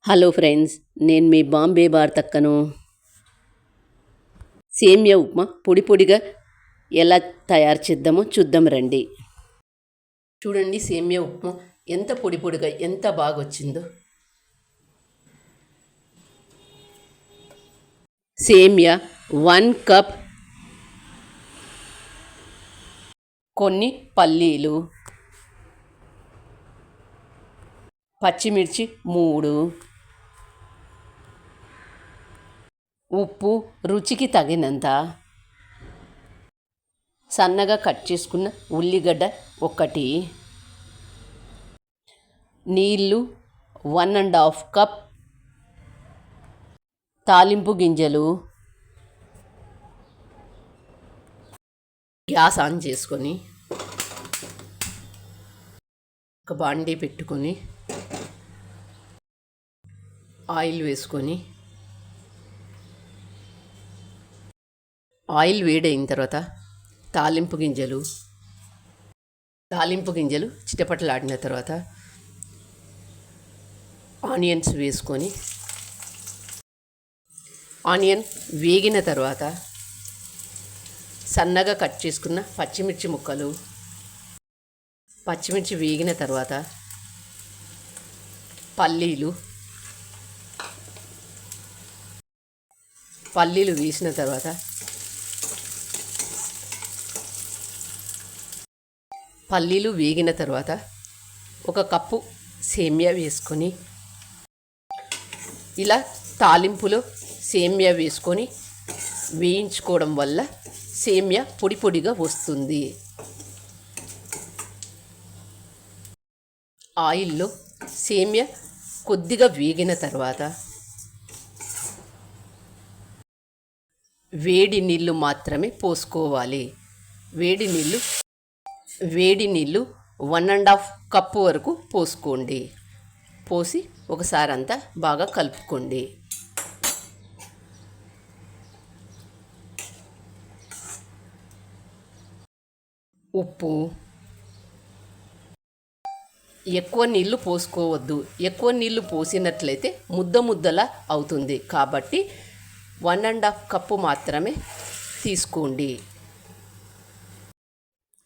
Hello friends, నేను మీ బాంబే భారతక్కను. సేమియా ఉప్మా పొడి పొడిగా ఎలా తయారు చేద్దామో చూద్దాం రండి. చూడండి, సేమియా ఉప్మా ఎంత పొడి పొడిగా ఎంత బాగా వచ్చిందో. సేమియా 1 కప్, కొన్ని పల్లీలు, పచ్చిమిర్చి 3, ఉప్పు రుచికి తగినంత, సన్నగా కట్ చేసుకున్న ఉల్లిగడ్డ 1, నీళ్ళు 1.5 కప్, తాలింపు గింజలు. గ్యాస్ ఆన్ చేసుకొని ఒక బాండీ పెట్టుకొని ఆయిల్ వేసుకొని, ఆయిల్ వేడైన తర్వాత తాలింపు గింజలు చిటపటలాడిన తర్వాత ఆనియన్స్ వేసుకొని, ఆనియన్ వేగిన తర్వాత సన్నగా కట్ చేసుకున్న పచ్చిమిర్చి ముక్కలు, పచ్చిమిర్చి వేగిన తర్వాత పల్లీలు వేసిన తర్వాత పల్లీలు వేగిన తర్వాత 1 కప్పు సేమియా వేసుకొని, ఇలా తాలింపులో సేమియా వేసుకొని వేయించుకోవడం వల్ల సేమియా పొడి పొడిగా వస్తుంది. ఆయిల్లో సేమియా కొద్దిగా వేగిన తర్వాత వేడి నీళ్ళు మాత్రమే పోసుకోవాలి. వేడి నీళ్ళు 1.5 కప్పు వరకు పోసుకోండి. పోసి ఒకసారి అంతా బాగా కలుపుకోండి. ఉప్పు, ఎక్కువ నీళ్ళు పోసుకోవద్దు. ఎక్కువ నీళ్ళు పోసినట్లయితే ముద్దలా అవుతుంది. కాబట్టి 1.5 కప్పు మాత్రమే తీసుకోండి.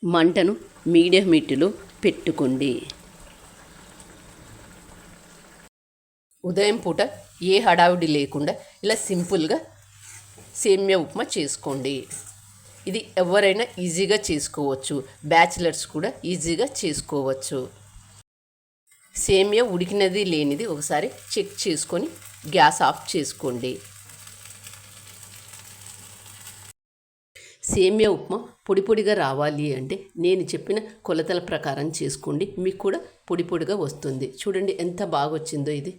మంటను మీడియం హీట్లో పెట్టుకోండి. ఉదయం పూట ఏ హడావిడి లేకుండా ఇలా సింపుల్గా సేమియా ఉప్మా చేసుకోండి. ఇది ఎవరైనా ఈజీగా చేసుకోవచ్చు. బ్యాచిలర్స్ కూడా ఈజీగా చేసుకోవచ్చు. సేమియా ఉడికినది లేనిది ఒకసారి చెక్ చేసుకొని గ్యాస్ ఆఫ్ చేసుకోండి. సేమియా ఉప్మా పొడి పొడిగా రావాలి అంటే నేను చెప్పిన కొలతల ప్రకారం చేసుకోండి. మీకు కూడా పొడి పొడిగా వస్తుంది. చూడండి ఎంత బాగా వచ్చిందో. ఇది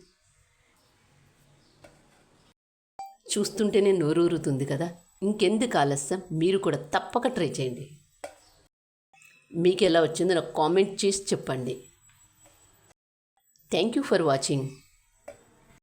చూస్తుంటేనే నోరూరుతుంది కదా. ఇంకెందుకు ఆలస్యం, మీరు కూడా తప్పక ట్రై చేయండి. మీకు ఎలా వచ్చిందో నాకు కామెంట్ చేసి చెప్పండి. Thank you for watching.